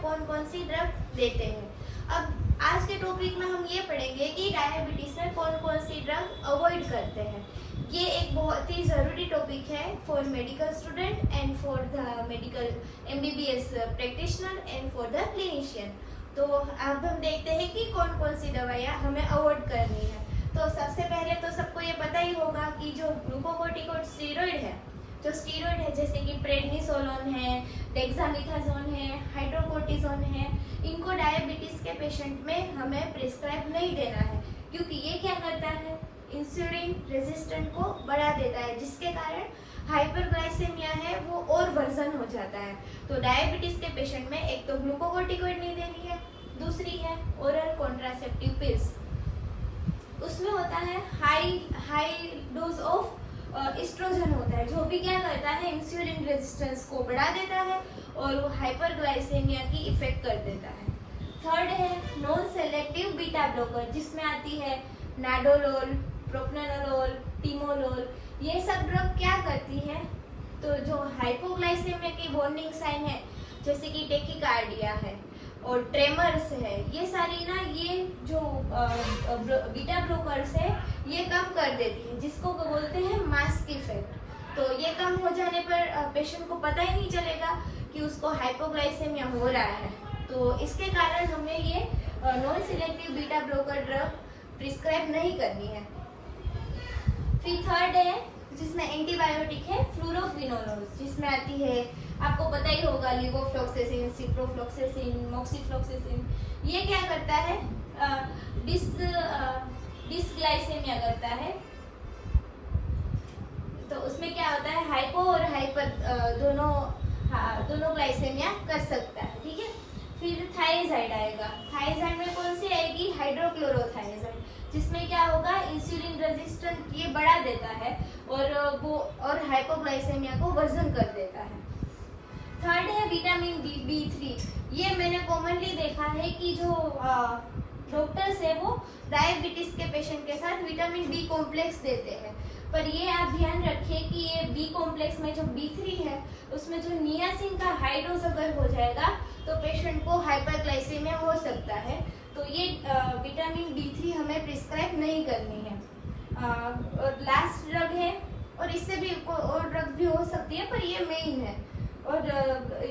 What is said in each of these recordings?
कौन कौन सी ड्रग देते हैं। अब आज के टॉपिक में हम ये पढ़ेंगे कि डायबिटीज में कौन कौन सी ड्रग अवॉइड करते हैं। ये एक बहुत ही ज़रूरी टॉपिक है for medical student and for the medical MBBS practitioner and for the clinician. तो अब हम देखते हैं कि कौन कौन सी दवाइयाँ हमें अवॉइड करनी है। तो सबसे पहले तो सबको ये पता ही होगा कि जो ग्लूकोकोर्टिकोइड स्टीरॉइड है, जो स्टीरॉइड है जैसे कि प्रेडनिसोलोन है, डेक्सामेथासोन है, हाइड्रोकोर्टिसोन है, इनको डायबिटीज के पेशेंट में हमें प्रिस्क्राइब नहीं देना है, क्योंकि ये क्या करता है, इंसुलिन रेजिस्टेंट को बढ़ा देता है, जिसके कारण हाइपरग्लाइसेमिया है वो और वर्जन हो जाता है। तो डायबिटीज के पेशेंट में एक तो ग्लूकोकोर्टिकोइड नहीं देनी है, दूसरी है ओरल कॉन्ट्रासेप्टिव पिल्स। उसमें होता है हाई डोज ऑफ एस्ट्रोजन होता है, जो भी क्या करता है, इंसुलिन रेजिस्टेंस को बढ़ा देता है और वो हाइपरग्लाइसेमिया की इफेक्ट कर देता है। थर्ड है नॉन सेलेक्टिव बीटा ब्लॉकर, जिसमें आती है नाडोलोल, प्रोप्रानोलोल, टिमोलोल। ये सब ड्रग क्या करती है, तो जो हाइपोग्लाइसेमिया की वार्निंग साइन है जैसे कि टेकिकार्डिया है और ट्रेमर्स है, ये सारी ना ये जो बीटा ब्लॉकर्स है ये कम कर देती है, जिसको बोलते हैं मास्क इफेक्ट। तो ये कम हो जाने पर पेशेंट को पता ही नहीं चलेगा कि उसको हाइपोग्लाइसेमिया हो रहा है। तो इसके कारण हमें ये non selective beta blocker drug prescribe नहीं करनी है। फिर थर्ड है जिसमें एंटीबायोटिक है फ्लूरोक्विनोलोल, जिसमें आती है, आपको पता ही होगा, लीवोफ्लॉक्सेसिन, सिप्रोफ्लॉक्सेसिन, मॉक्सीफ्लॉक्सेसिन। ये क्या करता है, डिसग्लाइसेमिया करता है। तो उसमें क्या होता है, हाइपो और हाइपर दोनों ग्लाइसेमिया कर सकता है, ठीक है। फिर थायराइड आएगा, थायराइड में कौन सी आएगी, हाइड्रोक्लोरोथायराइड, जिसमें क्या होगा, इंसुलिन रेजिस्टेंस ये बढ़ा देता है और हाइपोग्लाइसेमिया को वर्जन कर देता है। थर्ड है विटामिन B3। ये मैंने कॉमनली देखा है कि जो डॉक्टर्स है वो डायबिटीज के पेशेंट के साथ विटामिन B कॉम्प्लेक्स देते हैं, पर ये आप ध्यान रखिए कि ये B कॉम्प्लेक्स में जो B3 है उसमें जो नियासिन का हाई डोज अगर हो जाएगा तो पेशेंट को हाइपरग्लाइसेमिया हो सकता है। तो ये विटामिन B3 हमें प्रिस्क्राइब नहीं करनी है। और लास्ट ड्रग है, और इससे भी और ड्रग भी हो सकती है पर ये मेन है, और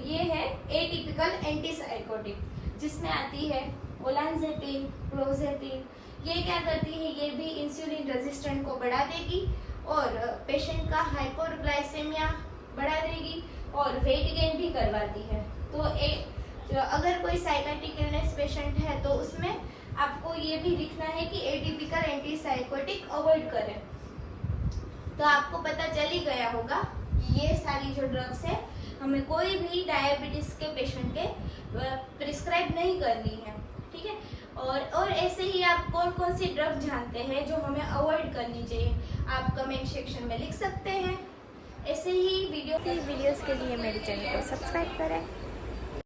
ये है एटिपिकल एंटीसाइकोटिक, जिसमें आती है ओलांजेपिन, क्लोजेपिन। ये क्या करती है, ये भी इंसुलिन रेजिस्टेंट को बढ़ा देगी और पेशेंट का हाइपरग्लाइसेमिया बढ़ा देगी और वेट गेन भी करवाती है। तो अगर कोई साइकाट्रिक इलनेस पेशेंट है तो उसमें आपको ये भी लिखना है कि एटिपिकल एंटीसाइकोटिक अवॉइड करें। तो आपको पता चल ही गया होगा कि ये सारी जो ड्रग्स है हमें कोई भी डायबिटीज के पेशेंट के प्रिस्क्राइब नहीं करनी है, ठीक है। और ऐसे ही आप कौन कौन सी ड्रग जानते हैं जो हमें अवॉइड करनी चाहिए, आप कमेंट सेक्शन में लिख सकते हैं। ऐसे ही वीडियोस के लिए मेरे चैनल को सब्सक्राइब करें।